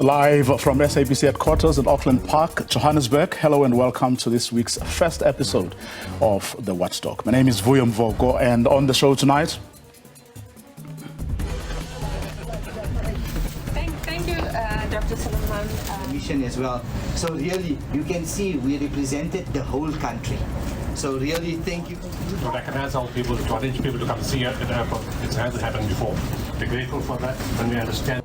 Live from SABC headquarters in Auckland Park, Johannesburg. Hello and welcome to this week's first episode of The Watchdog. My name is Vuyo Mvoko, and on the show tonight... Thank you, Dr. Solomon. Mission as well. So really, you can see we represented the whole country. So really, thank you. To recognize all people, to arrange people to come see it at the airport. It hasn't happened before. We're grateful for that, and we understand.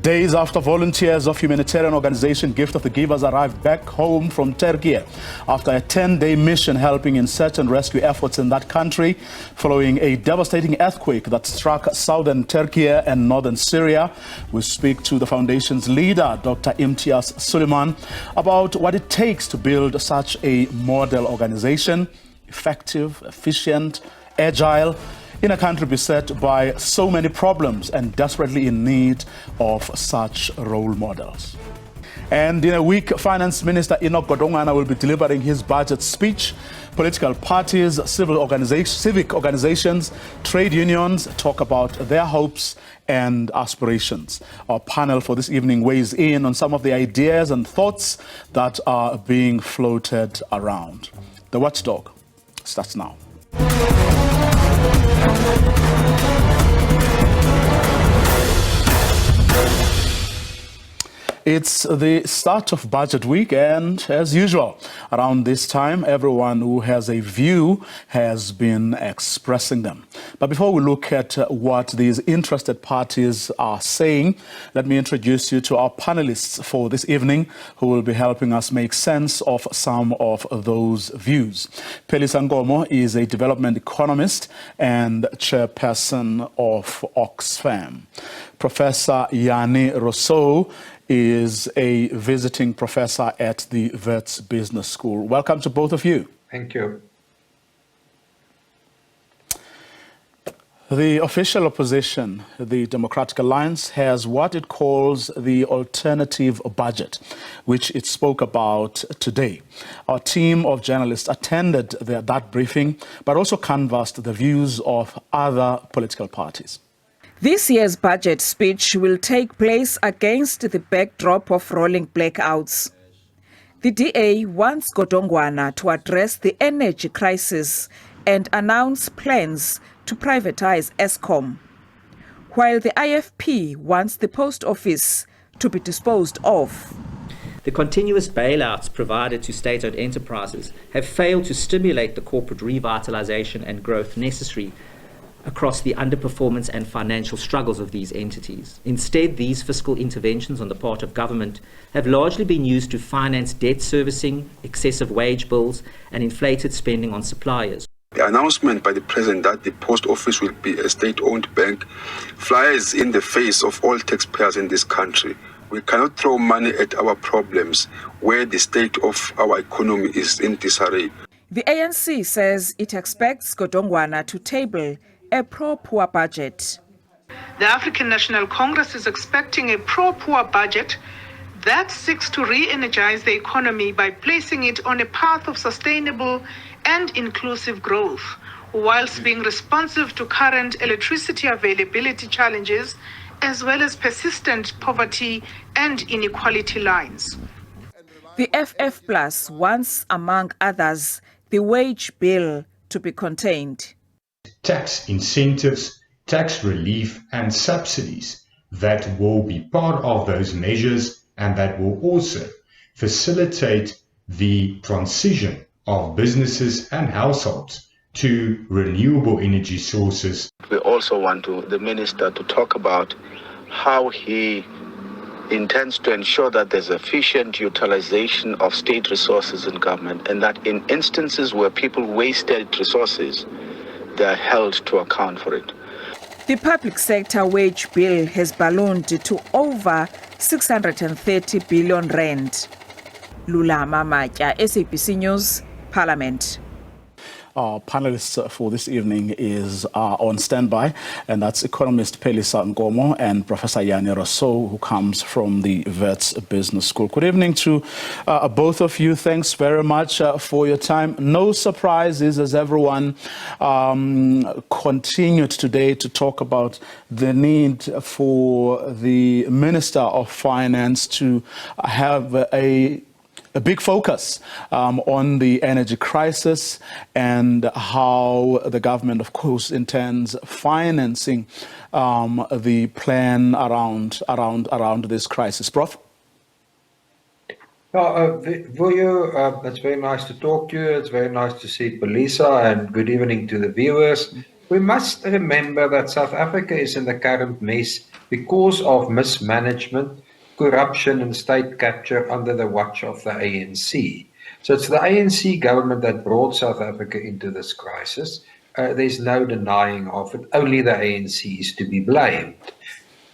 Days after volunteers of humanitarian organization Gift of the Givers arrived back home from Turkey after a 10-day mission helping in search and rescue efforts in that country following a devastating earthquake that struck southern Turkey and northern Syria. We speak to the foundation's leader, Dr. Imtiaz Suleiman, about what it takes to build such a model organization, effective, efficient, agile, in a country beset by so many problems and desperately in need of such role models. And in a week, Finance Minister Enoch Godongwana will be delivering his budget speech. Political parties, civic organizations, trade unions talk about their hopes and aspirations. Our panel for this evening weighs in on some of the ideas and thoughts that are being floated around. The Watchdog starts now. It's the start of budget week, and as usual, around this time, everyone who has a view has been expressing them. But before we look at what these interested parties are saying, let me introduce you to our panelists for this evening who will be helping us make sense of some of those views. Pelisa Ngomo is a development economist and chairperson of Oxfam. Professor Yanni Rousseau is a visiting professor at the Wits Business School. Welcome to both of you. Thank you. The official opposition, the Democratic Alliance, has what it calls the alternative budget, which it spoke about today. Our team of journalists attended that briefing, but also canvassed the views of other political parties. This year's budget speech will take place against the backdrop of rolling blackouts. The DA wants Godongwana to address the energy crisis and announce plans to privatize Eskom, while the IFP wants the post office to be disposed of. The continuous bailouts provided to state-owned enterprises have failed to stimulate the corporate revitalization and growth necessary across the underperformance and financial struggles of these entities. Instead, these fiscal interventions on the part of government have largely been used to finance debt servicing, excessive wage bills, and inflated spending on suppliers. The announcement by the President that the post office will be a state-owned bank flies in the face of all taxpayers in this country. We cannot throw money at our problems where the state of our economy is in disarray. The ANC says it expects Godongwana to table a pro-poor budget. The African National Congress is expecting a pro-poor budget that seeks to re-energize the economy by placing it on a path of sustainable and inclusive growth, whilst being responsive to current electricity availability challenges, as well as persistent poverty and inequality lines. The FF Plus wants, among others, the wage bill to be contained. Tax incentives, tax relief and subsidies that will be part of those measures and that will also facilitate the transition of businesses and households to renewable energy sources. We also want the minister to talk about how he intends to ensure that there's efficient utilization of state resources in government, and that in instances where people wasted resources, they're held to account for it. The public sector wage bill has ballooned to over 630 billion rand. Lula Mamatya, SABC News, Parliament. Our panelists for this evening is on standby, and that's economist Pelisa Ngomo and Professor Yanni Rousseau, who comes from the Wits Business School. Good evening to both of you. Thanks very much for your time. No surprises as everyone continued today to talk about the need for the Minister of Finance to have a big focus on the energy crisis and how the government, of course, intends financing the plan around this crisis. Prof? Vuyo, it's very nice to talk to you. It's very nice to see Pelisa, and good evening to the viewers. We must remember that South Africa is in the current mess because of mismanagement, corruption and state capture under the watch of the ANC. So it's the ANC government that brought South Africa into this crisis. There's no denying of it. Only the ANC is to be blamed.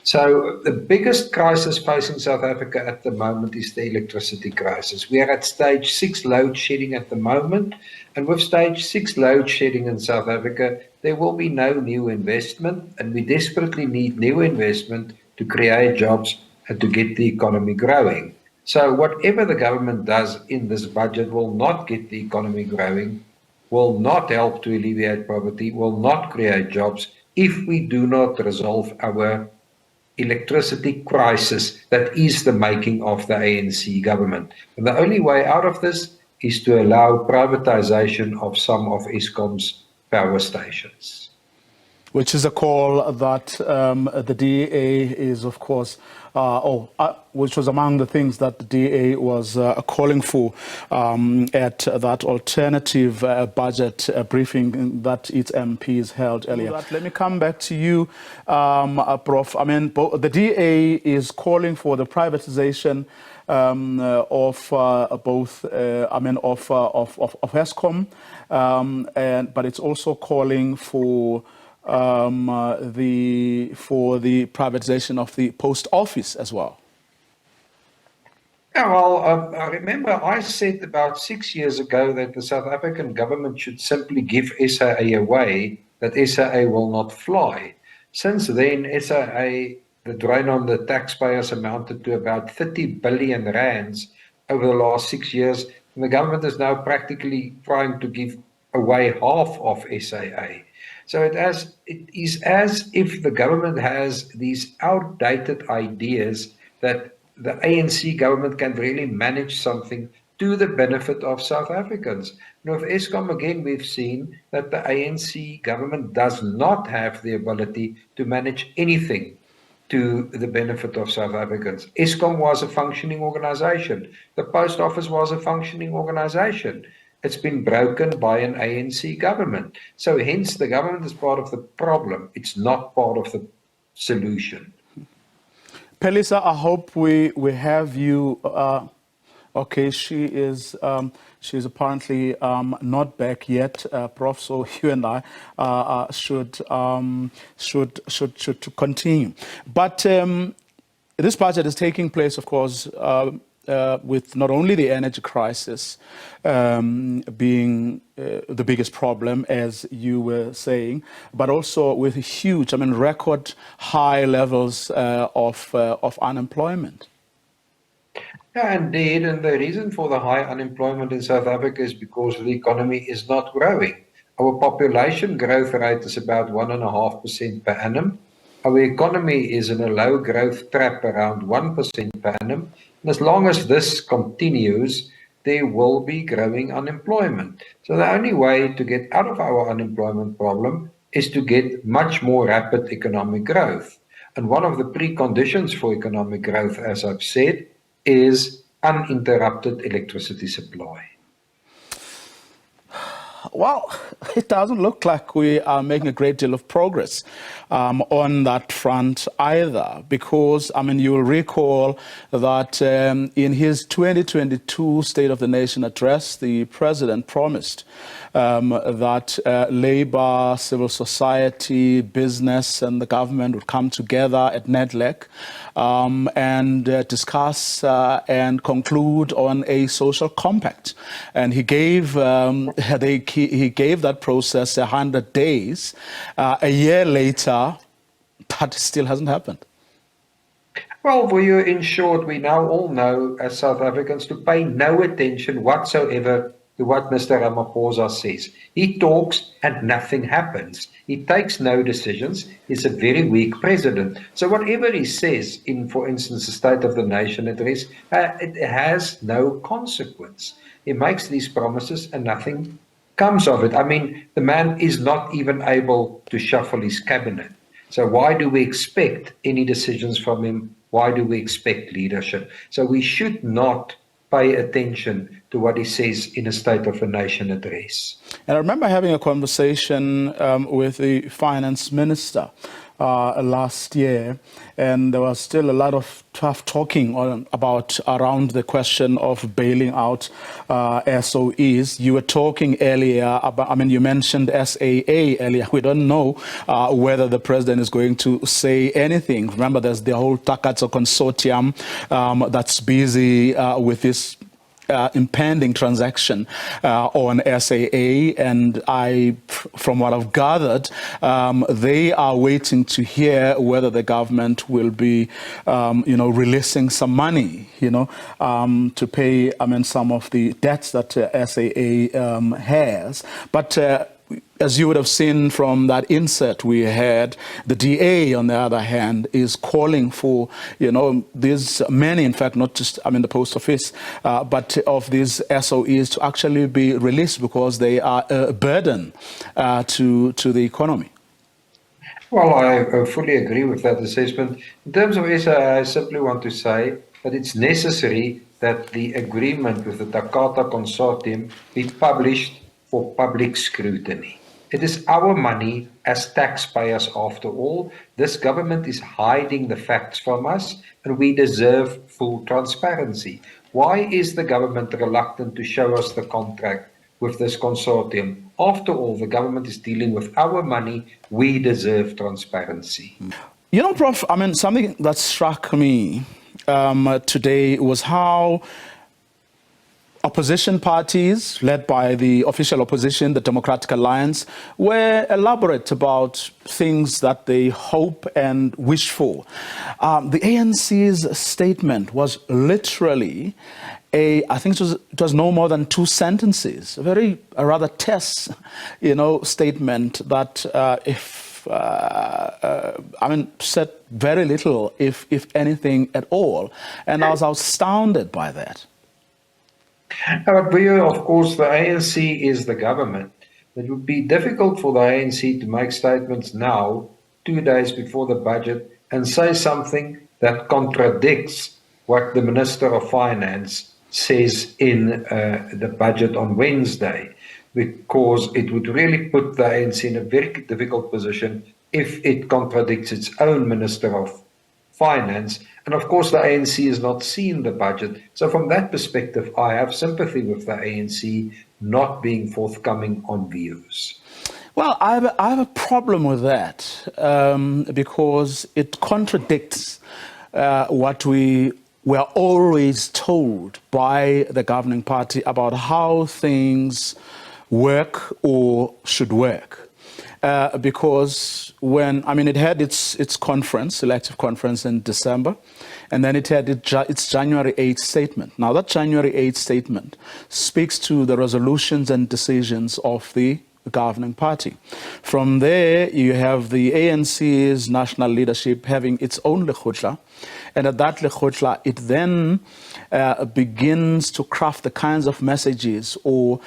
So the biggest crisis facing South Africa at the moment is the electricity crisis. We are at stage 6 load shedding at the moment. And with stage 6 load shedding in South Africa, there will be no new investment. And we desperately need new investment to create jobs and to get the economy growing. So whatever the government does in this budget will not get the economy growing, will not help to alleviate poverty, will not create jobs if we do not resolve our electricity crisis that is the making of the ANC government. And the only way out of this is to allow privatization of some of Eskom's power stations. Which is a call that the DA is, of course, which was among the things that the DA was calling for at that alternative budget briefing that its MPs held earlier. Let me come back to you, Prof. I mean, the DA is calling for the privatization of Eskom, but it's also calling for the privatization of the post office as well. Yeah, well, I remember I said about 6 years ago that the South African government should simply give SAA away, that SAA will not fly. Since then, SAA, the drain on the taxpayers amounted to about 30 billion rands over the last 6 years, and the government is now practically trying to give away half of SAA. So it is as if the government has these outdated ideas that the ANC government can really manage something to the benefit of South Africans. Now, with Eskom, again, we've seen that the ANC government does not have the ability to manage anything to the benefit of South Africans. Eskom was a functioning organization. The post office was a functioning organization. It's been broken by an ANC government. So hence the government is part of the problem. It's not part of the solution. Pelisa, I hope we have you. Okay, she's apparently not back yet, Prof. So you and I should continue. But this budget is taking place, of course, with not only the energy crisis being the biggest problem, as you were saying, but also with huge, record high levels of unemployment. Yeah, indeed, and the reason for the high unemployment in South Africa is because the economy is not growing. Our population growth rate is about 1.5% per annum. Our economy is in a low growth trap around 1% per annum. And as long as this continues, there will be growing unemployment. So the only way to get out of our unemployment problem is to get much more rapid economic growth. And one of the preconditions for economic growth, as I've said, is uninterrupted electricity supply. Well, it doesn't look like we are making a great deal of progress on that front either, because, you'll recall that in his 2022 State of the Nation address, the president promised that labor, civil society, business, and the government would come together at NEDLEC and discuss and conclude on a social compact. And he gave, he gave that process 100 days. A year later, that still hasn't happened. Well, Vuyo, in short, we now all know as South Africans to pay no attention whatsoever to what Mr. Ramaphosa says. He talks and nothing happens. He takes no decisions. He's a very weak president. So whatever he says in, for instance, the State of the Nation address, it has no consequence. He makes these promises and nothing comes of it. I mean, the man is not even able to shuffle his cabinet. So why do we expect any decisions from him? Why do we expect leadership? So we should not pay attention to what he says in a State of the Nation address. And I remember having a conversation with the finance minister last year, and there was still a lot of tough talking around the question of bailing out SOEs. You were talking earlier about, I mean, you mentioned SAA earlier. We don't know whether the president is going to say anything. Remember, there's the whole Takatso consortium that's busy with this impending transaction on SAA, and from what I've gathered, they are waiting to hear whether the government will be, releasing some money, to pay, some of the debts that SAA has. But as you would have seen from that insert we had, the DA, on the other hand, is calling for, these many, in fact, not just, the post office, but of these SOEs to actually be released because they are a burden to the economy. Well, I fully agree with that assessment. In terms of SA, I simply want to say that it's necessary that the agreement with the Takata consortium be published for public scrutiny. It is our money as taxpayers after all. This government is hiding the facts from us, and we deserve full transparency. Why is the government reluctant to show us the contract with this consortium? After all, the government is dealing with our money. We deserve transparency. Prof, something that struck me today was how opposition parties, led by the official opposition, the Democratic Alliance, were elaborate about things that they hope and wish for. The ANC's statement was literally I think it was no more than 2 sentences, a rather terse, statement that said very little, if anything at all. And I was astounded by that. But of course, the ANC is the government. It would be difficult for the ANC to make statements now, 2 days before the budget, and say something that contradicts what the Minister of Finance says in the budget on Wednesday, because it would really put the ANC in a very difficult position if it contradicts its own Minister of Finance. And of course, the ANC has not seen the budget. So from that perspective, I have sympathy with the ANC not being forthcoming on views. Well, I have a problem with that because it contradicts what we were always told by the governing party about how things work or should work. Because when, it had its conference, elective conference in December, and then it had its January 8th statement. Now that January 8th statement speaks to the resolutions and decisions of the governing party. From there, you have the ANC's national leadership having its own lekhotla, and at that lekhotla, it then begins to craft the kinds of messages or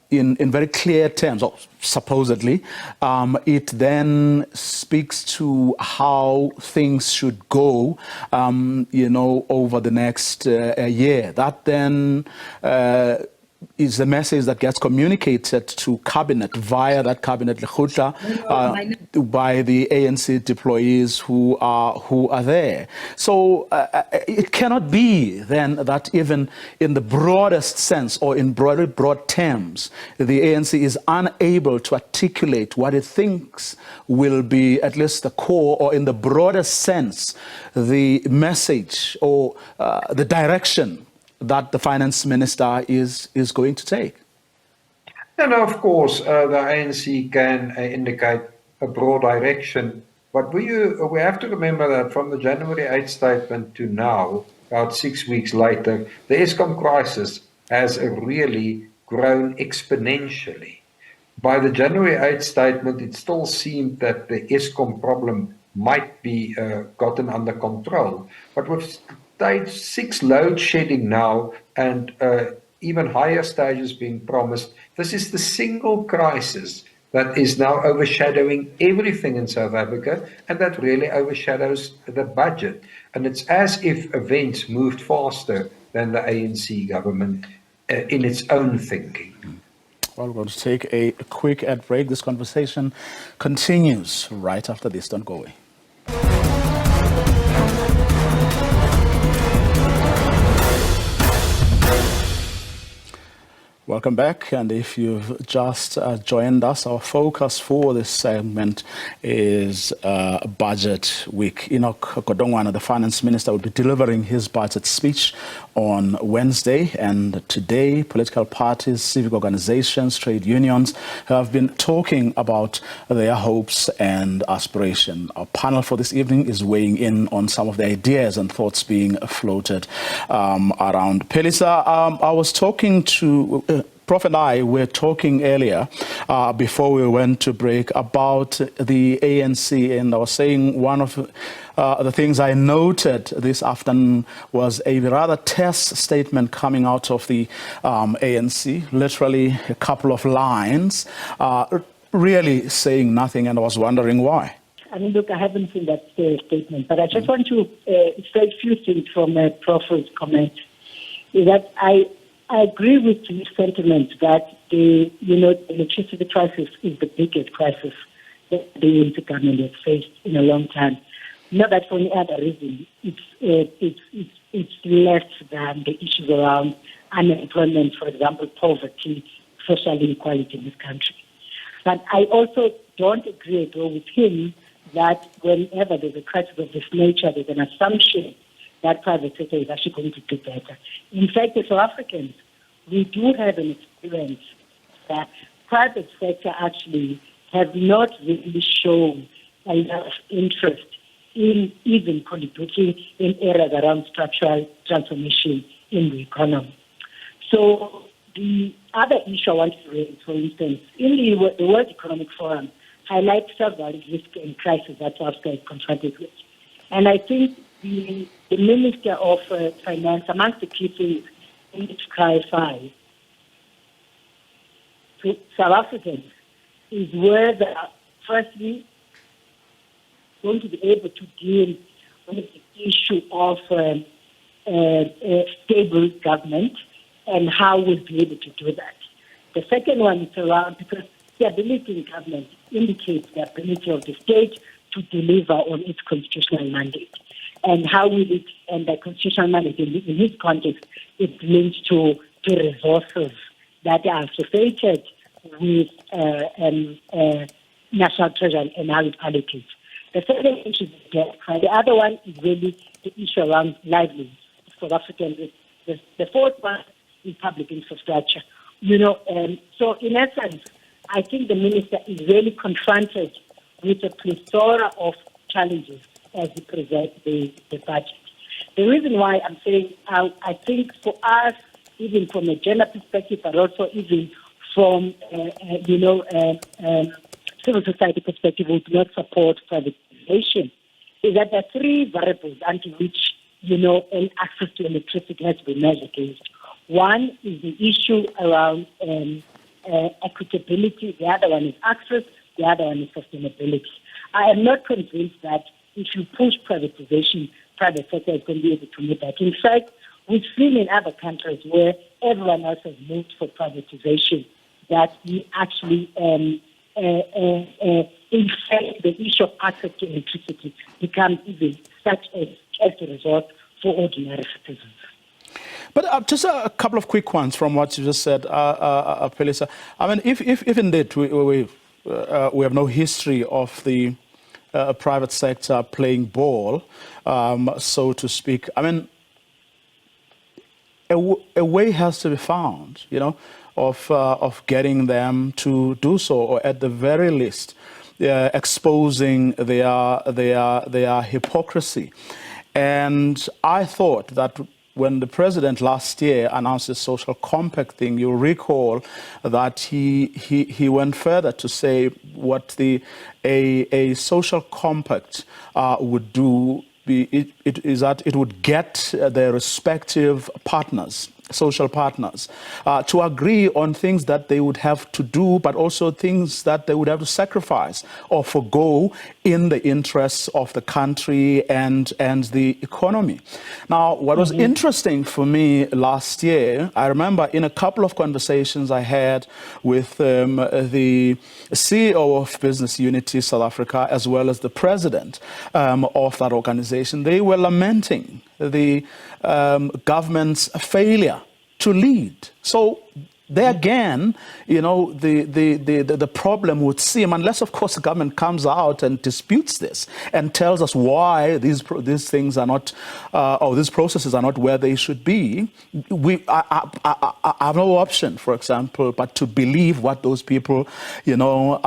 in very clear terms, or supposedly, it then speaks to how things should go, over the next year. That then is the message that gets communicated to cabinet via that cabinet lekhotla by the ANC deployees who are there. So it cannot be then that even in the broadest sense or in broad terms, the ANC is unable to articulate what it thinks will be at least the core, or in the broadest sense, the message or the direction that the finance minister is going to take. And of course, the ANC can indicate a broad direction, but we have to remember that from the January 8 statement to now, about 6 weeks later, the Eskom crisis has really grown exponentially. By the January 8 statement, it still seemed that the Eskom problem might be gotten under control. But with stage 6 load shedding now and even higher stages being promised, this is the single crisis that is now overshadowing everything in South Africa, and that really overshadows the budget. And it's as if events moved faster than the ANC government in its own thinking. Well, we're going to take a quick ad break. This conversation continues right after this. Don't go away. Welcome back, and if you've just joined us, our focus for this segment is Budget Week. Enoch Godongwana, the Finance Minister, will be delivering his budget speech on Wednesday, and today political parties, civic organizations, trade unions have been talking about their hopes and aspiration. Our panel for this evening is weighing in on some of the ideas and thoughts being floated around. Pelisa, I was talking to Prof and I were talking earlier before we went to break about the ANC, and I was saying one of the things I noted this afternoon was a rather terse statement coming out of the ANC, literally a couple of lines, really saying nothing, and I was wondering why. I mean, look, I haven't seen that statement, but I just want to say a few things from Prof's comment. Is that I agree with the sentiment that the electricity crisis is the biggest crisis that the ANC government has faced in a long time. Not that for any other reason. It's less than the issues around unemployment, for example, poverty, social inequality in this country. But I also don't agree at all with him that whenever there's a crisis of this nature, there's an assumption that private sector is actually going to do better. In fact, as South Africans, we do have an experience that private sector actually have not really shown a lot of interest in even contributing in areas around structural transformation in the economy. So the other issue I want to raise, for instance, in the World Economic Forum, highlights several risks and crises that South Africa is confronted with. And I think the Minister of Finance, amongst the key things, needs to clarify to South Africans is whether, firstly, going to be able to deal with the issue of a stable government and how we'll be able to do that. The second one is around, because stability in government indicates the ability of the state to deliver on its constitutional mandate. And how will it, and the constitutional mandate in this context, it links to resources that are associated with national treasure and how it allocates. The second issue is debt. The other one is really the issue around livelihoods for Africans. The fourth one is public infrastructure. So in essence, I think the minister is really confronted with a plethora of challenges as he presents the budget. The reason why I'm saying I think for us, even from a gender perspective, but also even from civil society perspective, we do not support privatization, is that there are three variables under which access to electricity has to be measured against. One is the issue around equitability. The other one is access. The other one is sustainability. I am not convinced that if you push privatization, private sector is going to be able to meet that. In fact, we've seen in other countries where everyone else has moved for privatization that we actually, in fact, the issue of access to electricity becomes even such a resort for ordinary citizens. But just a couple of quick ones from what you just said, Pelisa. I mean, if indeed we have no history of the private sector playing ball, so to speak, I mean, a way has to be found, of getting them to do so, or at the very least, exposing their hypocrisy. And I thought that when the president last year announced the social compact thing, you recall that he went further to say what a social compact would do is that it would get their respective partners, social partners, to agree on things that they would have to do, but also things that they would have to sacrifice or forgo in the interests of the country and the economy. Now, what was interesting for me last year, I remember in a couple of conversations I had with the CEO of Business Unity South Africa, as well as the president of that organization, they were lamenting the government's failure to lead. So there again, you know, the problem would seem, unless of course the government comes out and disputes this and tells us why these things are not, or these processes are not where they should be, I have no option, for example, but to believe what those people, you know,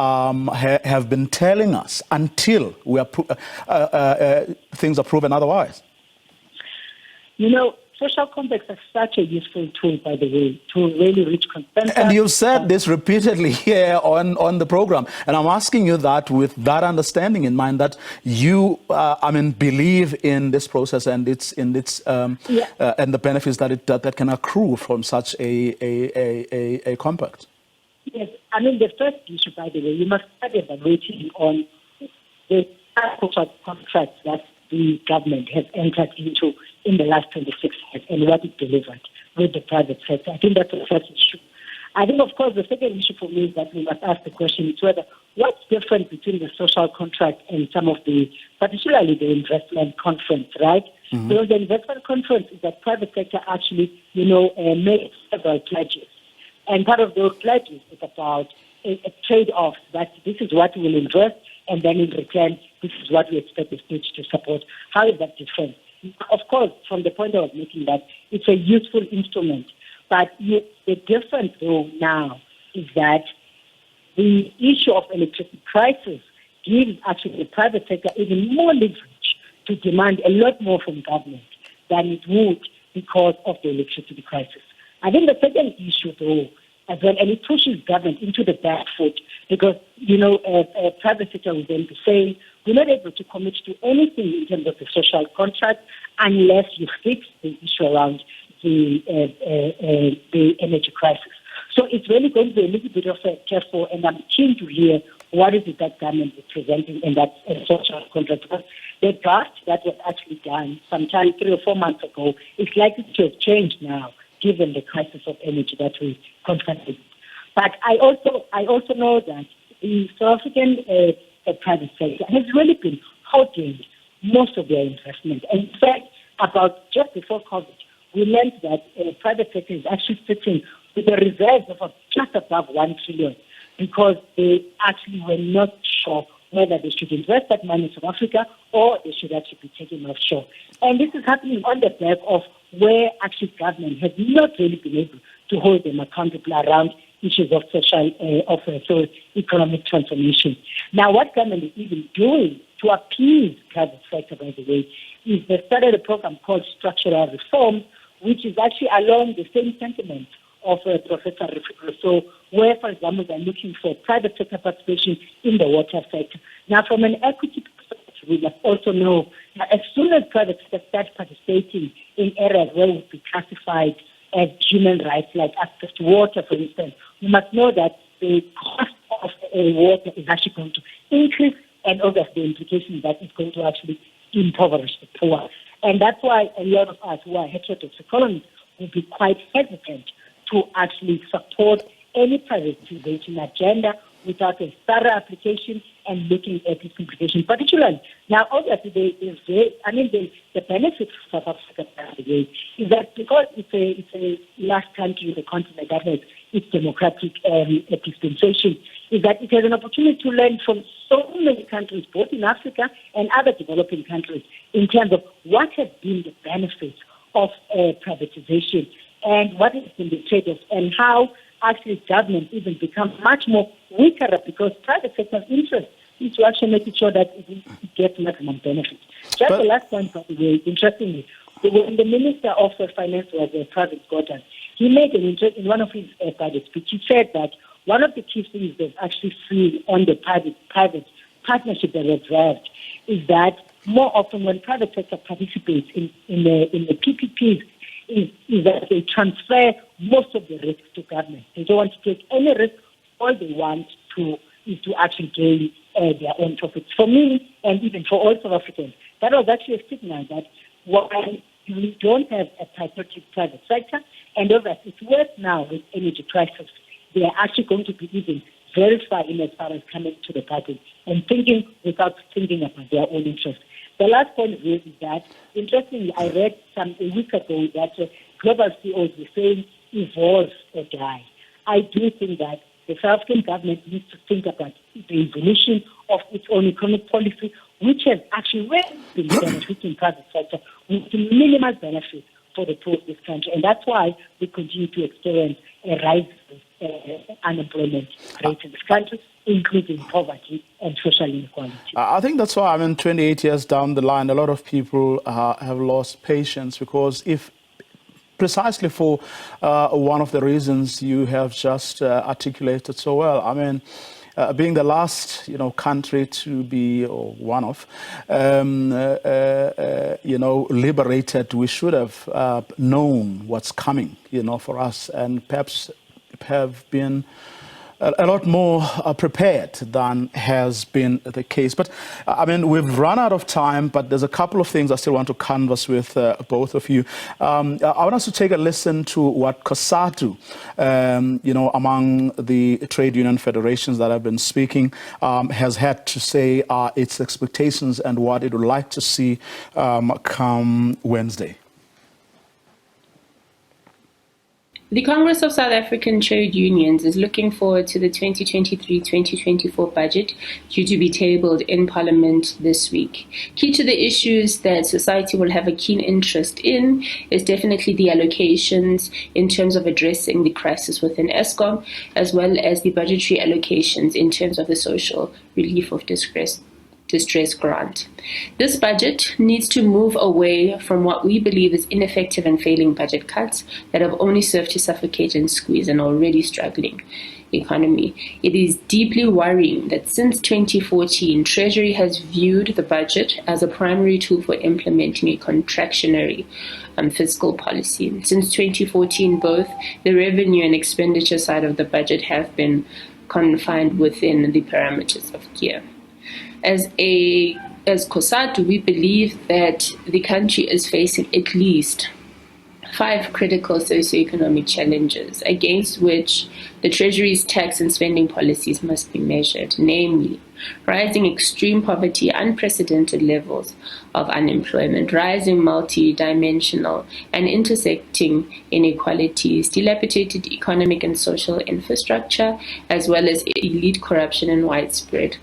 have been telling us until we are things are proven otherwise. You know, social compacts are such a useful tool, by the way, to really reach consensus. And you've said this repeatedly here on the program. And I'm asking you that with that understanding in mind, that you, believe in this process and and the benefits that can accrue from such a compact. Yes, I mean, the first issue, by the way, you must start evaluating on the social contracts that the government has entered into in the last 26 years and what it delivered with the private sector. I think that's the first issue. I think, of course, the second issue for me is that we must ask the question is whether what's different between the social contract and some of the, particularly the investment conference, right? Because the investment conference is that private sector actually, made several pledges. And part of those pledges is about a trade-off that this is what we will invest, and then in return, this is what we expect the state to support. How is that different? Of course, from the point of making that, it's a useful instrument. But the difference, though, now is that the issue of electricity prices gives actually the private sector even more leverage to demand a lot more from government than it would because of the electricity crisis. I think the second issue, though, as well, and it pushes government into the back foot because, private sector will then be saying, we're not able to commit to anything in terms of the social contract unless you fix the issue around the energy crisis. So it's really going to be a little bit of a careful, and I'm keen to hear what is it that government is presenting in that social contract. Because the draft that was actually done sometime 3 or 4 months ago is likely to have changed now, given the crisis of energy that we confronted. But I also know that the South African private sector has really been holding most of their investment. And in fact, about just before COVID, we learned that private sector is actually sitting with a reserve of just above 1 trillion because they actually were not sure whether they should invest that money in South Africa or they should actually be taken offshore. And this is happening on the back of where actually government has not really been able to hold them accountable around issues of social, economic transformation. Now, what government is even doing to appease private sector, by the way, is they started a program called Structural Reform, which is actually along the same sentiment of Professor Rousseau, where, for example, they're looking for private sector participation in the water sector. Now, from an equity perspective, we must also know that as soon as private sector starts participating in areas where it would be classified as human rights, like access to water, for instance, we must know that the cost of water is actually going to increase, and obviously the implication that it's going to actually impoverish the poor. And that's why a lot of us who are heterodox economists will be quite hesitant to actually support any privatization agenda without a thorough application and looking at its implications. Particularly, now obviously the benefit for South Africa is that because it's a last country in the continent that has its democratic dispensation, is that it has an opportunity to learn from so many countries, both in Africa and other developing countries, in terms of what have been the benefits of privatization and what has been the trade-off, and how actually government even become much more weaker because private sector interest is to actually make sure that it gets maximum benefit. Just the last point, by the way, interestingly, when the Minister of Finance was Travis Gordon, he made an interest in one of his budget speech. He said that one of the key things they've actually seen on the private partnership that observed is that more often when private sector participates in the PPPs is that they transfer most of the risk to government. They don't want to take any risk. All they want is to actually gain their own profits. For me, and even for all South Africans, that was actually a signal that while we don't have a patriotic private sector, and obviously it's worse now with energy crisis, they are actually going to be even very far in as far as coming to the party and thinking without thinking about their own interests. The last point is that, interestingly, I read a week ago that global CEOs were saying evolve or die. I do think that the South African government needs to think about the evolution of its own economic policy, which has actually really been benefiting private sector with minimal benefit for the poor of this country. And that's why we continue to experience a rise in unemployment rate in this country, including poverty and social inequality. I think that's why, 28 years down the line, a lot of people have lost patience because precisely for one of the reasons you have just articulated so well. Being the last, country to be, or one of, liberated, we should have known what's coming, for us, and perhaps have been a lot more prepared than has been the case. But we've run out of time, but there's a couple of things I still want to canvass with both of you. I want us to take a listen to what COSATU, among the trade union federations that have been speaking, has had to say its expectations and what it would like to see come Wednesday. The Congress of South African Trade Unions is looking forward to the 2023-2024 budget due to be tabled in Parliament this week. Key to the issues that society will have a keen interest in is definitely the allocations in terms of addressing the crisis within Eskom, as well as the budgetary allocations in terms of the social relief of distress grant. This budget needs to move away from what we believe is ineffective and failing budget cuts that have only served to suffocate and squeeze an already struggling economy. It is deeply worrying that since 2014, Treasury has viewed the budget as a primary tool for implementing a contractionary fiscal policy. Since 2014, both the revenue and expenditure side of the budget have been confined within the parameters of gear. As COSATU, we believe that the country is facing at least 5 critical socioeconomic challenges against which the Treasury's tax and spending policies must be measured, namely rising extreme poverty, unprecedented levels of unemployment, rising multi-dimensional and intersecting inequalities, dilapidated economic and social infrastructure, as well as elite corruption and widespread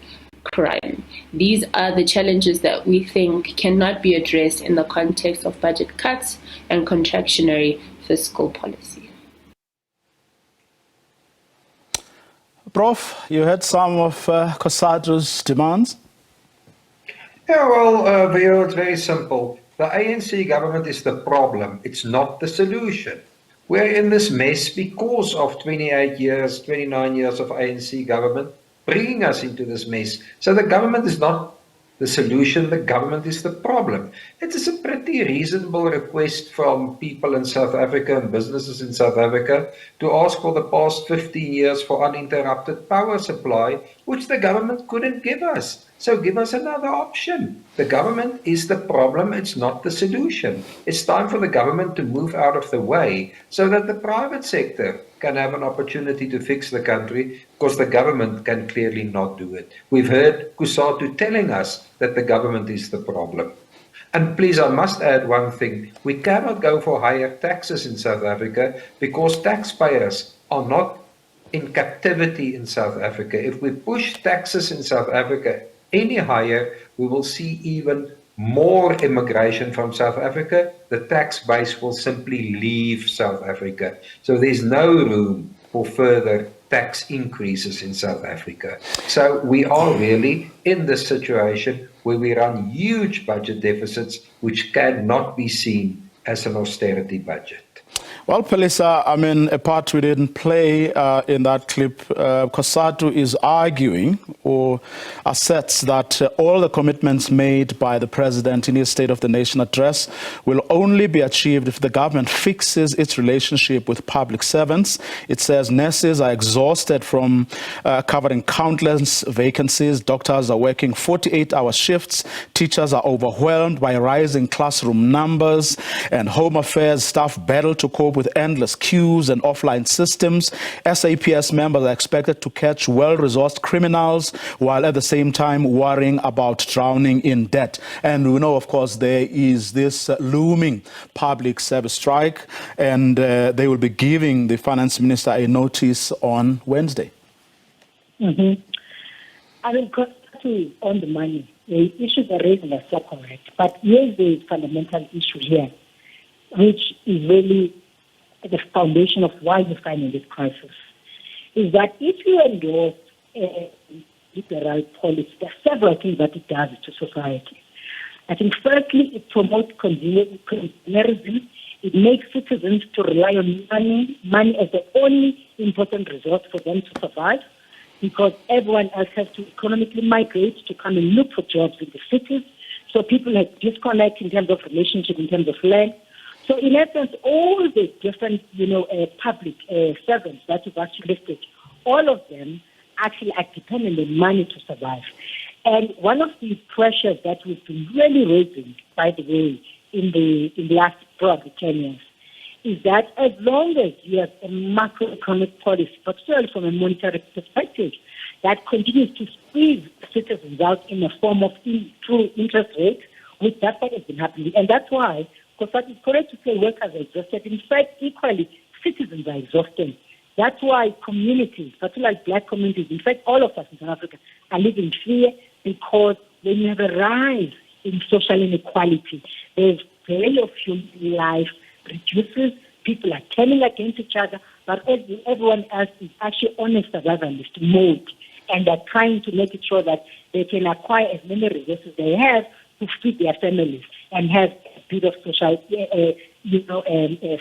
crime. These are the challenges that we think cannot be addressed in the context of budget cuts and contractionary fiscal policy. Prof, you had some of COSATU's demands? Yeah, well, Vuyo, it's very simple. The ANC government is the problem. It's not the solution. We're in this mess because of 29 years of ANC government bringing us into this mess. So the government is not the solution, the government is the problem. It is a pretty reasonable request from people in South Africa and businesses in South Africa to ask for the past 15 years for uninterrupted power supply, which the government couldn't give us. So give us another option. The government is the problem, it's not the solution. It's time for the government to move out of the way so that the private sector can have an opportunity to fix the country, because the government can clearly not do it. We've heard COSATU telling us that the government is the problem. And please, I must add one thing. We cannot go for higher taxes in South Africa because taxpayers are not in captivity in South Africa. If we push taxes in South Africa any higher, we will see even more immigration from South Africa. The tax base will simply leave South Africa. So there's no room for further tax increases in South Africa. So we are really in this situation where we run huge budget deficits, which cannot be seen as an austerity budget. Well, Pelisa, I mean, a part we didn't play in that clip, Cosatu is arguing or asserts that all the commitments made by the president in his State of the Nation address will only be achieved if the government fixes its relationship with public servants. It says nurses are exhausted from covering countless vacancies. Doctors are working 48-hour shifts. Teachers are overwhelmed by rising classroom numbers, and Home Affairs staff battle to cope with endless queues and offline systems. SAPS members are expected to catch well-resourced criminals while at the same time worrying about drowning in debt. And we know, of course, there is this looming public service strike, and they will be giving the finance minister a notice on Wednesday. I mean, on the money, the issues are raised are so correct. But here's the fundamental issue here, which is really the foundation of why we're finding this crisis, is that if you endorse liberal policy, there are several things that it does to society. I think firstly, it promotes consumerism. It makes citizens to rely on money as the only important resource for them to survive, because everyone else has to economically migrate to come and look for jobs in the cities. So people have disconnect in terms of relationship, in terms of land. So in essence, all the different, public servants that you've actually listed, all of them actually are dependent on money to survive. And one of the pressures that we've been really raising, by the way, in the last probably 10 years, is that as long as you have a macroeconomic policy, particularly from a monetary perspective, that continues to squeeze citizens out in a form of true interest rates, which that's what has been happening. And that's why, because it's correct to say workers are exhausted. In fact, equally, citizens are exhausted. That's why communities, particularly black communities, in fact, all of us in South Africa, are living in fear, because when you have a rise in social inequality, there's value of human life reduces, people are turning against each other, but everyone else is actually on a survivalist mode, and they're trying to make it sure that they can acquire as many resources they have to feed their families and have a bit of social,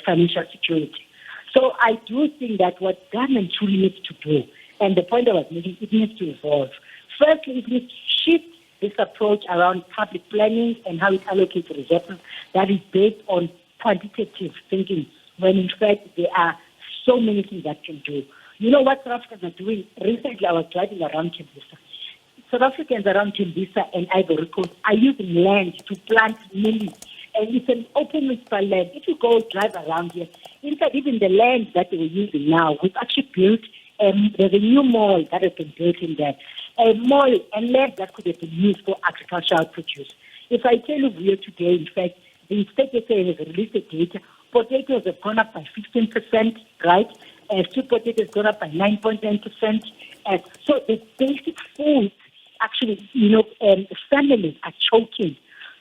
financial security. So I do think that what government truly needs to do, and the point I was making, it needs to evolve. Firstly, it needs to shift this approach around public planning and how it allocates resources that is based on quantitative thinking, when in fact there are so many things that can do. You know what South Africans are doing? Recently I was driving around Tembisa. South Africans around Tembisa and Ivory Coast are using land to plant millet, and it's an open municipal land. If you go drive around here, in fact, even the land that they were using now, we've actually built, there's a new mall that has been built in there, a mall and land that could have been used for agricultural produce. If I tell you here today, in fact, the state has released the data, potatoes have gone up by 15%, right? Sweet potatoes gone up by 9.9%. So the basic food, actually, families are choking.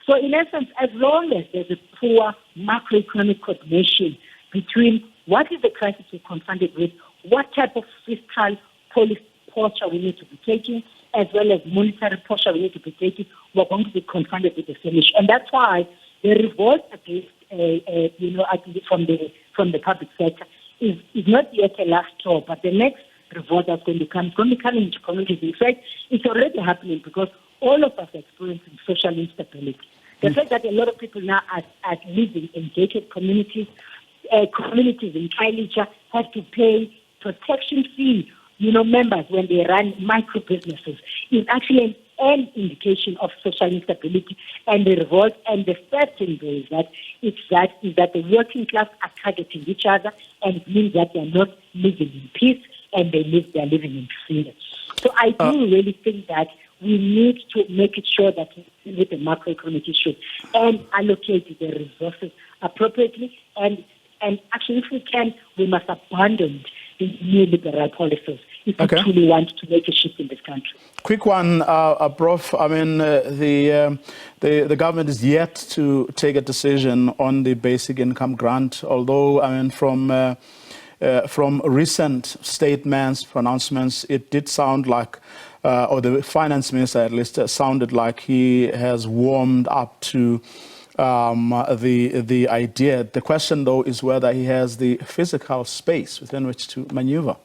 So in essence, as long as there's a poor macroeconomic coordination between what is the crisis we're confronted with, what type of fiscal policy posture we need to be taking, as well as monetary posture we need to be taking, we're going to be confronted with the same issue. And that's why the revolt against, from the public sector is not yet a last straw, but the next revolt that's going to come is going to come into communities. In fact, it's already happening, because all of us are experiencing social instability. The fact that a lot of people now are living in gated communities, communities in Kailicha have to pay protection fee, members when they run micro businesses, is actually an indication of social instability and the revolt. And the third thing is that the working class are targeting each other, and it means that they're not living in peace, and they're living in fear. So I do really think that we need to make it sure that we with the macroeconomic issue and allocate the resources appropriately. And actually, if we can, we must abandon the neoliberal policies if we truly want to make a shift in this country. Quick one, Prof. I mean, the government is yet to take a decision on the basic income grant, although, I mean, from from recent statements, pronouncements, it did sound like, or the finance minister at least sounded like he has warmed up to the idea. The question, though, is whether he has the physical space within which to maneuver.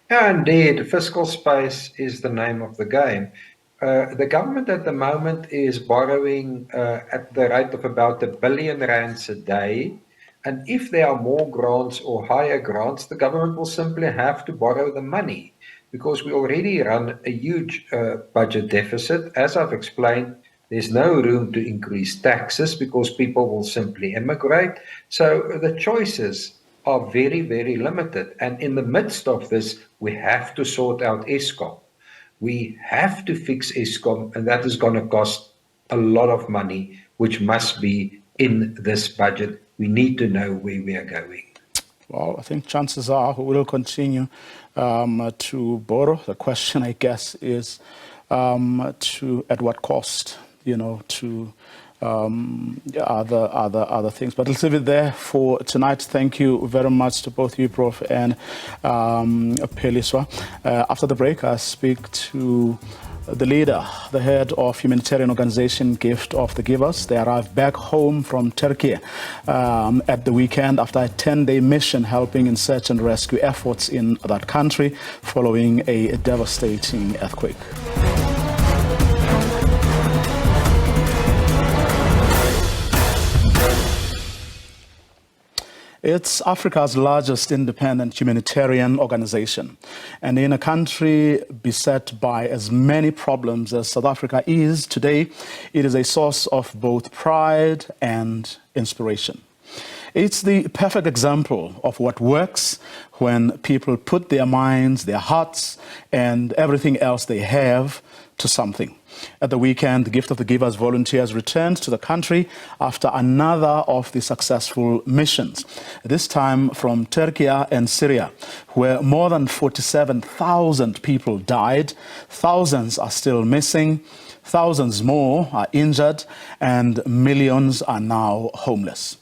Yeah, indeed, fiscal space is the name of the game. The government at the moment is borrowing at the rate of about R1 billion a day. And if there are more grants or higher grants, the government will simply have to borrow the money because we already run a huge budget deficit. As I've explained, there's no room to increase taxes because people will simply immigrate. So the choices are very, very limited. And in the midst of this, we have to sort out Eskom. We have to fix Eskom, and that is going to cost a lot of money, which must be in this budget. We need to know where we are going. Well, I think chances are we will continue to borrow. The question, I guess, is at what cost, to other things. But let's leave it there for tonight. Thank you very much to both you, Prof. and Peliswa. After the break, I speak to the leader, the head of humanitarian organization Gift of the Givers. They arrived back home from Turkey at the weekend after a 10-day mission helping in search and rescue efforts in that country following a devastating earthquake. It's Africa's largest independent humanitarian organization. And in a country beset by as many problems as South Africa is today, it is a source of both pride and inspiration. It's the perfect example of what works when people put their minds, their hearts, and everything else they have to something. At the weekend, the Gift of the Givers volunteers returned to the country after another of the successful missions, this time from Turkey and Syria, where more than 47,000 people died, thousands are still missing, thousands more are injured, and millions are now homeless.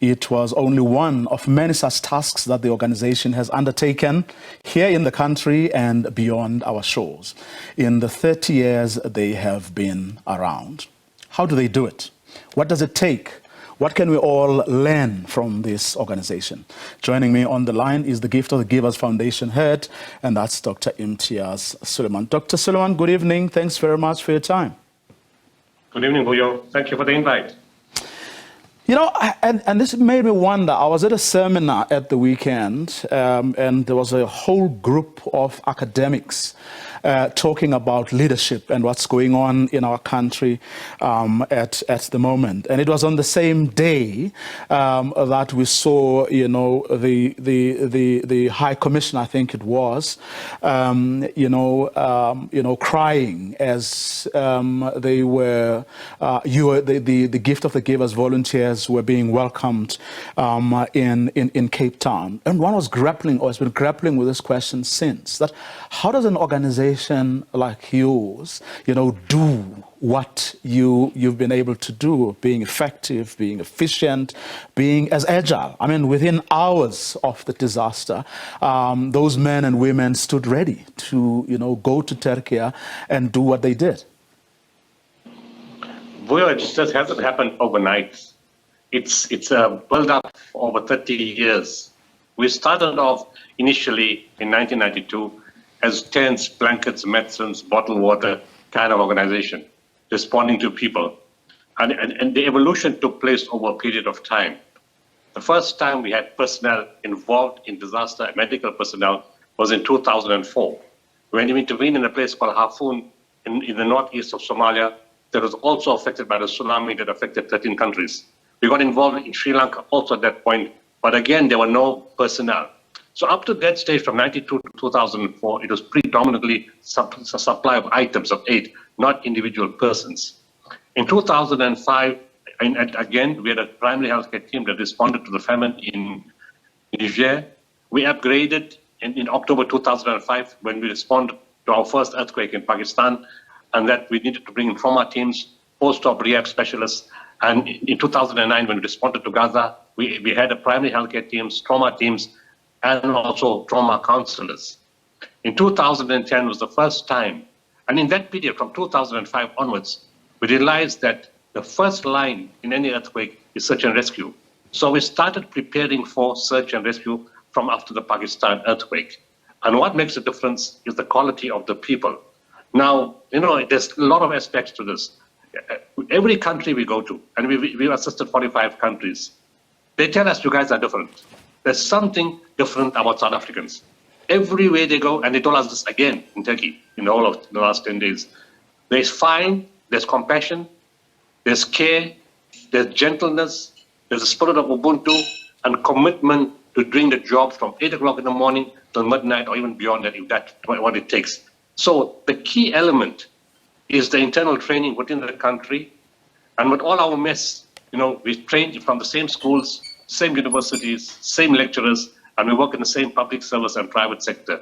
It was only one of many such tasks that the organization has undertaken here in the country and beyond our shores in the 30 years they have been around. How do they do it? What does it take? What can we all learn from this organization? Joining me on the line is the Gift of the Givers Foundation head, and that's Dr. Imtiaz Suleiman. Dr. Suleiman, good evening. Thanks very much for your time. Good evening, Vuyo. Thank you for the invite. And this made me wonder. I was at a seminar at the weekend, and there was a whole group of academics talking about leadership and what's going on in our country at the moment. And it was on the same day that we saw, the High Commissioner, I think it was, crying as they were, the Gift of the Givers volunteers were being welcomed in Cape Town. And one was grappling, or has been grappling with this question since, that how does an organization like yours, do what you've been able to do, being effective, being efficient, being as agile? I mean, within hours of the disaster, those men and women stood ready to, go to Turkey and do what they did. Vuyo, it just hasn't happened overnight. It's a build-up for over 30 years. We started off initially in 1992 as tents, blankets, medicines, bottled water kind of organization, responding to people. And the evolution took place over a period of time. The first time we had personnel involved in disaster, medical personnel, was in 2004, when we intervened in a place called Hafun in the northeast of Somalia that was also affected by the tsunami that affected 13 countries. We got involved in Sri Lanka also at that point, but again, there were no personnel. So up to that stage, from 92 to 2004, it was predominantly a supply of items of aid, not individual persons. In 2005, and again, we had a primary healthcare team that responded to the famine in Niger. We upgraded in October 2005 when we responded to our first earthquake in Pakistan, and that we needed to bring in trauma teams, post-op rehab specialists. And in 2009, when we responded to Gaza, we had a primary healthcare teams, trauma teams, and also trauma counselors. In 2010 was the first time, and in that period from 2005 onwards, we realized that the first line in any earthquake is search and rescue. So we started preparing for search and rescue from after the Pakistan earthquake. And what makes a difference is the quality of the people. Now, there's a lot of aspects to this. Every country we go to, and we've assisted 45 countries, they tell us you guys are different. There's something different about South Africans. Everywhere they go, and they told us this again in Turkey in all of the last 10 days, there's fine, there's compassion, there's care, there's gentleness, there's a spirit of Ubuntu and commitment to doing the job from 8 o'clock in the morning till midnight or even beyond that, if that's what it takes. So the key element is the internal training within the country. And with all our mess, we trained from the same schools, same universities, same lecturers, and we work in the same public service and private sector.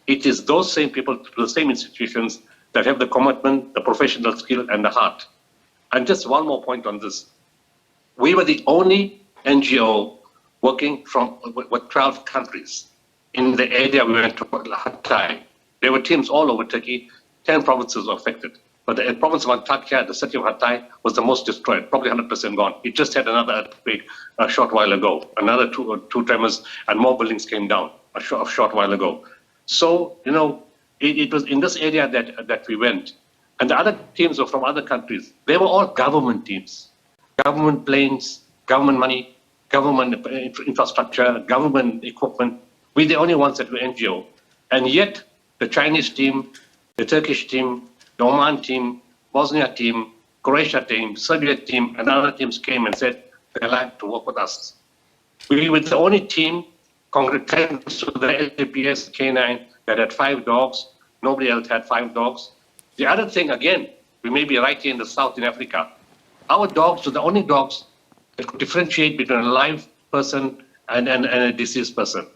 It is those same people, the same institutions that have the commitment, the professional skill, and the heart. And just one more point on this. We were the only NGO working with 12 countries in the area we went to, Hatay. There were teams all over Turkey, 10 provinces were affected. But the province of Antakya, the city of Hatay, was the most destroyed, probably 100% gone. It just had another earthquake a short while ago, another two tremors, and more buildings came down a short while ago. So, it was in this area that we went. And the other teams were from other countries. They were all government teams, government planes, government money, government infrastructure, government equipment. We're the only ones that were NGO. And yet, the Chinese team, the Turkish team, the Oman team, Bosnia team, Croatia team, Serbia team, and other teams came and said they'd like to work with us. We were the only team, congregant to the SABC K9, that had 5 dogs. Nobody else had 5 dogs. The other thing, again, we may be right here in the South in Africa. Our dogs were the only dogs that could differentiate between a live person and a deceased person.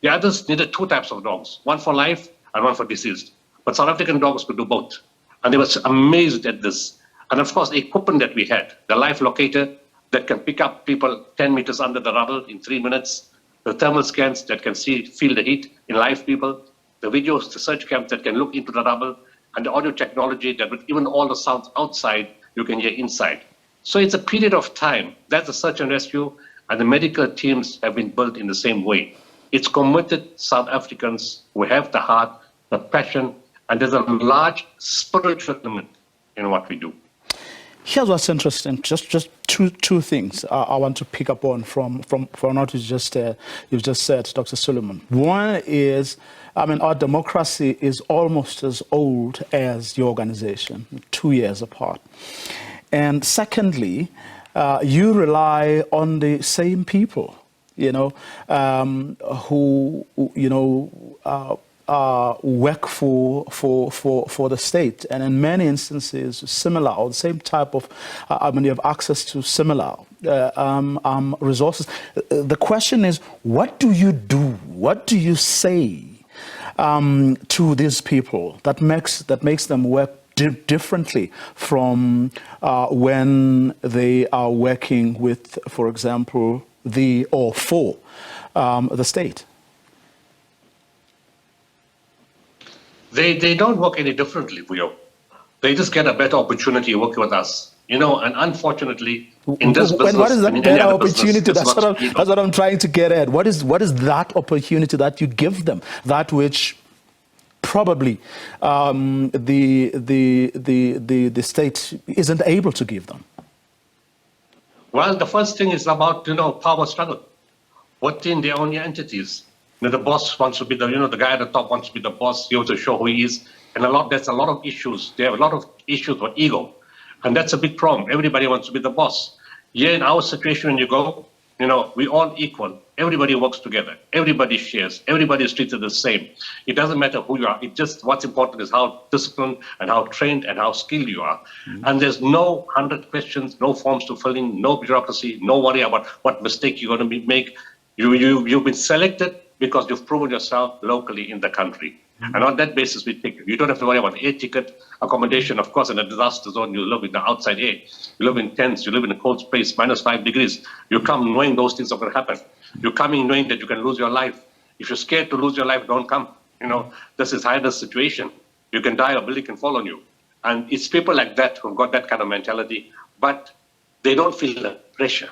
The others needed 2 types of dogs, one for life and one for deceased. But South African dogs could do both. And they were amazed at this. And of course, the equipment that we had, the life locator that can pick up people 10 meters under the rubble in 3 minutes, the thermal scans that can feel the heat in live people, the videos, the search cams that can look into the rubble, and the audio technology that with even all the sounds outside, you can hear inside. So it's a period of time. That's the search and rescue, and the medical teams have been built in the same way. It's committed South Africans who have the heart, the passion, and there's a large spiritual element in what we do. Here's what's interesting. Just two things I want to pick up on from what you've just said, Dr. Suleiman. One is, our democracy is almost as old as the organization, 2 years apart. And secondly, you rely on the same people, who work for the state, and in many instances similar or the same type of you have access to similar resources. The question is, what do you do? What do you say to these people that makes them work differently from when they are working with, for example, for the state? They don't work any differently, Vuyo. They just get a better opportunity working with us. And unfortunately, in this business, what is that better opportunity? Business, that's what I'm trying to get at. What is that opportunity that you give them? That which probably the state isn't able to give them. Well, the first thing is about power struggle within their own entities. The boss wants to be the guy at the top wants to be the boss. You have to show who he is, and there's a lot of issues. They have a lot of issues with ego, and that's a big problem. Everybody wants to be the boss. Here in our situation, when you go, we all equal. Everybody works together. Everybody shares. Everybody is treated the same. It doesn't matter who you are. It just what's important is how disciplined and how trained and how skilled you are. Mm-hmm. And there's no 100 questions, no forms to fill in, no bureaucracy, no worry about what mistake you're going to make. You've been selected because you've proven yourself locally in the country. Mm-hmm. And on that basis, we take you. You don't have to worry about air ticket, accommodation. Of course, in a disaster zone, you live in the outside air. You live in tents. You live in a cold space, -5 degrees. You come knowing those things are going to happen. You're coming knowing that you can lose your life. If you're scared to lose your life, don't come. This is high-risk situation. You can die, a building can fall on you. And it's people like that who've got that kind of mentality, but they don't feel the pressure.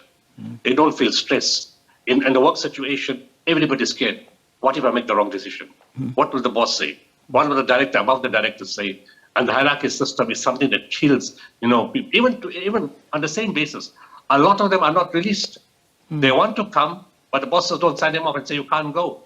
They don't feel stress. In the work situation, everybody's scared. What if I make the wrong decision? What will the boss say? What will the director above the director say? And the hierarchy system is something that kills, even on the same basis. A lot of them are not released. They want to come, but the bosses don't sign them off and say you can't go.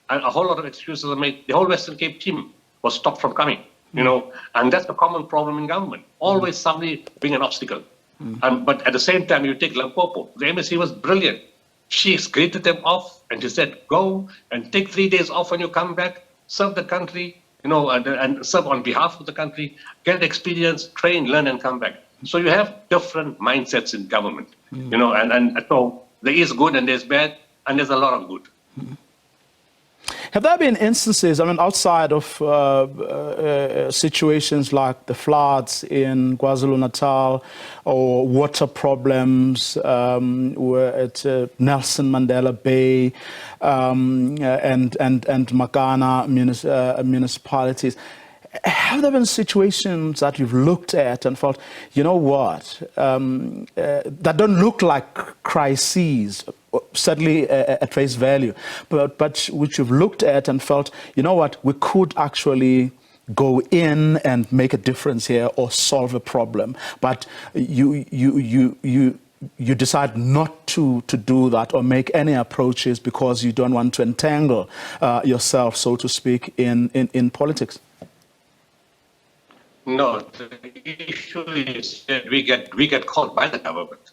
And a whole lot of excuses are made. The whole Western Cape team was stopped from coming, and that's a common problem in government. Always somebody being an obstacle. But at the same time, you take Limpopo. The MSC was brilliant. She greeted them off and she said, go and take 3 days off when you come back, serve the country, and serve on behalf of the country, get experience, train, learn, and come back. So you have different mindsets in government, and so there is good and there's bad, and there's a lot of good. Have there been instances, outside of situations like the floods in KwaZulu-Natal or water problems at Nelson Mandela Bay and Makana municipalities? Have there been situations that you've looked at and felt, that don't look like crises, certainly at face value, but which you've looked at and felt, we could actually go in and make a difference here or solve a problem, but you decide not to do that or make any approaches because you don't want to entangle yourself, so to speak, in politics? No, the issue is that we get called by the government.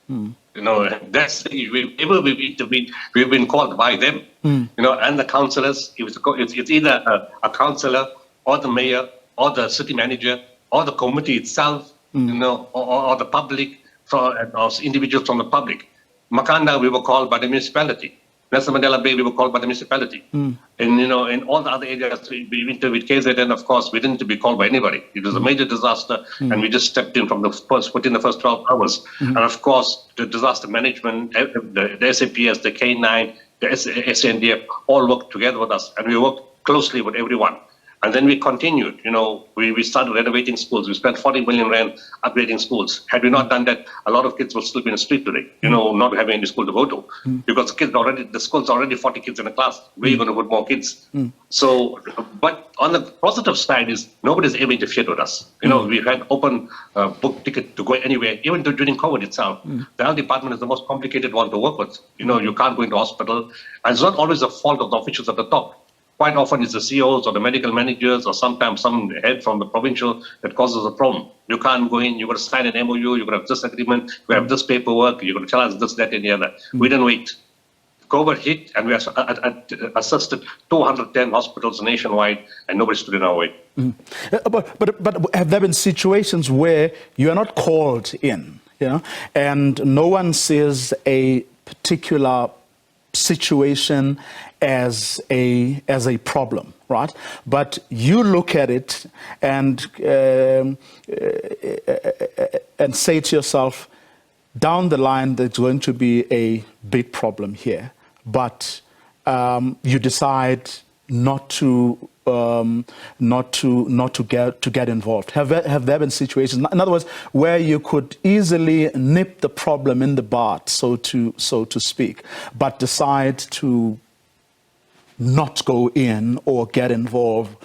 That's whenever we've been called by them. And the councillors. It's either a councillor or the mayor or the city manager or the committee itself. Or the public, or individuals from the public. Makanda, we were called by the municipality. Nelson Mandela Bay, we were called by the municipality. And, in all the other areas, we went with KZN, of course, we didn't be called by anybody. It was a major disaster, and we just stepped in within the first 12 hours. And, of course, the disaster management, the SAPS, the K9, the SNDF, all worked together with us, and we worked closely with everyone. And then we continued, we started renovating schools. We spent 40 million rand upgrading schools. Had we not done that, a lot of kids would still be in the street today, not having any school to go to. Because the school's already 40 kids in a class. Where are you going to put more kids? So, but on the positive side is nobody's ever interfered with us. We've had open book ticket to go anywhere, even during COVID itself. The health department is the most complicated one to work with. You can't go into hospital. And it's not always the fault of the officials at the top. Quite often it's the CEOs or the medical managers or sometimes some head from the provincial that causes a problem. You can't go in, you've got to sign an MOU, you've got to have this agreement, you have this paperwork, you've got to tell us this, that, and the other. We didn't wait. COVID hit and we assisted 210 hospitals nationwide and nobody stood in our way. But have there been situations where you are not called in, and no one sees a particular situation as a problem, right? But you look at it and say to yourself, down the line there's going to be a big problem here, but you decide not to get involved. Have there been situations, in other words, where you could easily nip the problem in the bud, so to speak, but decide to not go in or get involved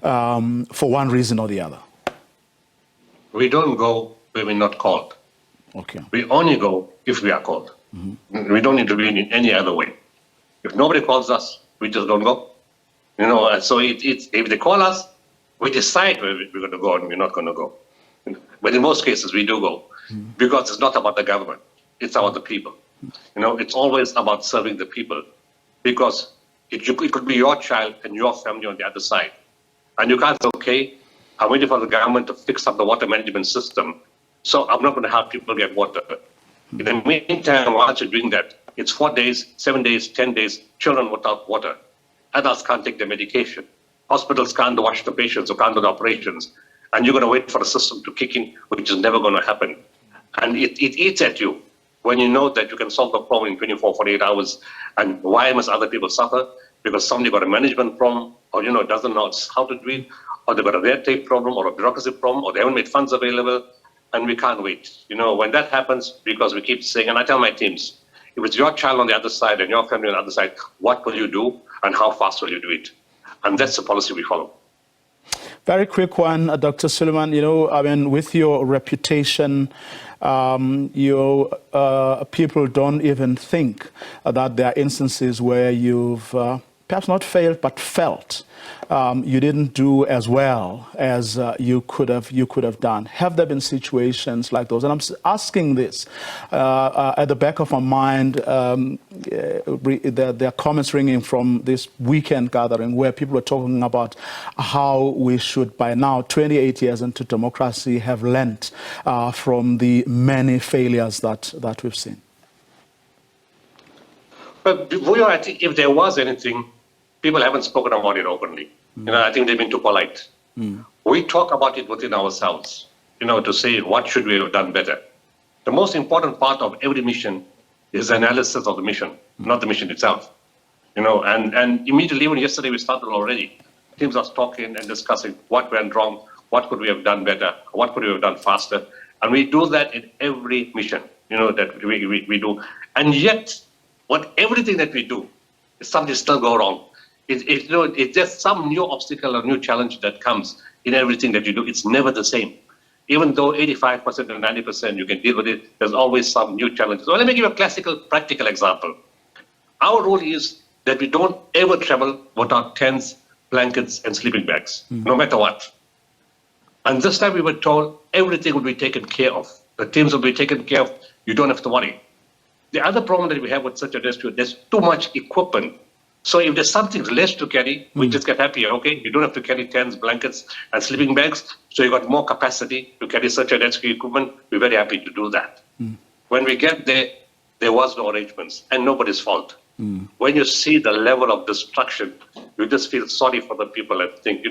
for one reason or the other? We don't go where we're not called. Okay. We only go if we are called. We don't need to be in any other way. If nobody calls us, we just don't go. So if they call us, we decide where we're going to go and we're not going to go. But in most cases, we do go because it's not about the government. It's about the people. It's always about serving the people, because it could be your child and your family on the other side. And you can't say, okay, I'm waiting for the government to fix up the water management system, so I'm not going to help people get water. In the meantime, while you're doing that, it's 4 days, 7 days, 10 days, children without water. Adults can't take their medication. Hospitals can't wash the patients or can't do the operations. And you're going to wait for the system to kick in, which is never going to happen. And it eats at you when you know that you can solve the problem in 24, 48 hours. And why must other people suffer? because somebody got a management problem, or doesn't know how to do it, or they've got a red tape problem, or a bureaucracy problem, or they haven't made funds available, and we can't wait. When that happens, because we keep saying, and I tell my teams, if it's your child on the other side and your family on the other side, what will you do, and how fast will you do it? And that's the policy we follow. Very quick one, Dr. Suleiman. With your reputation, people don't even think that there are instances where you've perhaps not failed, but felt you didn't do as well as you could have done. Have there been situations like those? And I'm asking this at the back of my mind. There are comments ringing from this weekend gathering where people are talking about how we should, by now, 28 years into democracy, have learnt from the many failures that we've seen. But Vuyo, I think if there was anything, people haven't spoken about it openly. I think they've been too polite. We talk about it within ourselves, to say what should we have done better. The most important part of every mission is analysis of the mission, not the mission itself. And immediately, even yesterday we started already. Teams are talking and discussing what went wrong, what could we have done better, what could we have done faster. And we do that in every mission, that we do. And yet, everything that we do, something still go wrong. It's just some new obstacle or new challenge that comes in everything that you do. It's never the same. Even though 85% or 90% you can deal with it, there's always some new challenge. So let me give you a classical, practical example. Our rule is that we don't ever travel without tents, blankets, and sleeping bags, no matter what. And this time we were told everything will be taken care of. The teams will be taken care of. You don't have to worry. The other problem that we have with such a rescue, there's too much equipment. So if there's something less to carry, we just get happier, okay? You don't have to carry tents, blankets, and sleeping bags, so you got more capacity to carry such a rescue equipment. We're very happy to do that. When we get there, there was no arrangements, and nobody's fault. When you see the level of destruction, you just feel sorry for the people and think,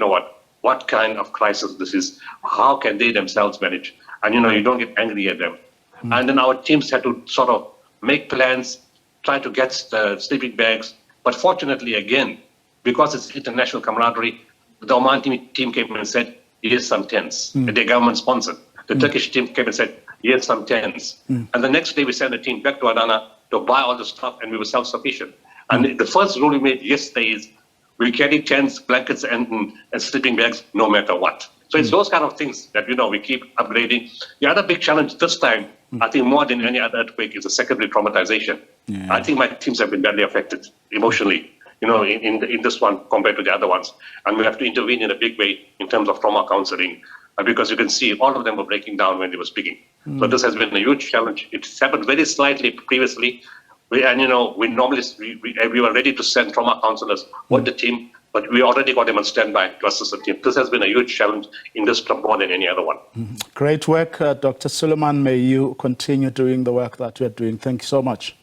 what kind of crisis this is? How can they themselves manage? And, you don't get angry at them. And then our teams had to sort of make plans, try to get the sleeping bags. But fortunately, again, because it's international camaraderie, the Oman team came and said, here's some tents. They're government sponsored. The Turkish team came and said, here's some tents. And the next day we sent the team back to Adana to buy all the stuff, and we were self-sufficient. And the first rule we made yesterday is we carry tents, blankets, and sleeping bags no matter what. So it's those kind of things that, we keep upgrading. The other big challenge this time, I think more than any other earthquake, is the secondary traumatization. I think my teams have been badly affected emotionally, in this one compared to the other ones. And we have to intervene in a big way in terms of trauma counseling, because you can see all of them were breaking down when they were speaking. So this has been a huge challenge. It's happened very slightly previously. We were ready to send trauma counselors with the team, but we already got them on standby to assist the team. This has been a huge challenge in this club more than any other one. Great work, Dr. Suleiman. May you continue doing the work that you're doing. Thank you so much.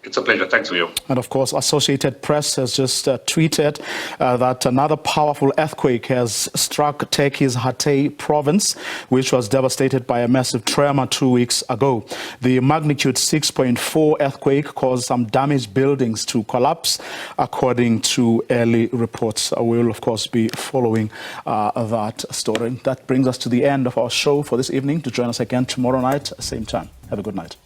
It's a pleasure. Thanks, Vuyo. And of course, Associated Press has just tweeted that another powerful earthquake has struck Turkey's Hatay province, which was devastated by a massive tremor 2 weeks ago. The magnitude 6.4 earthquake caused some damaged buildings to collapse, according to early reports. We will, of course, be following that story. That brings us to the end of our show for this evening. To join us again tomorrow night, same time. Have a good night.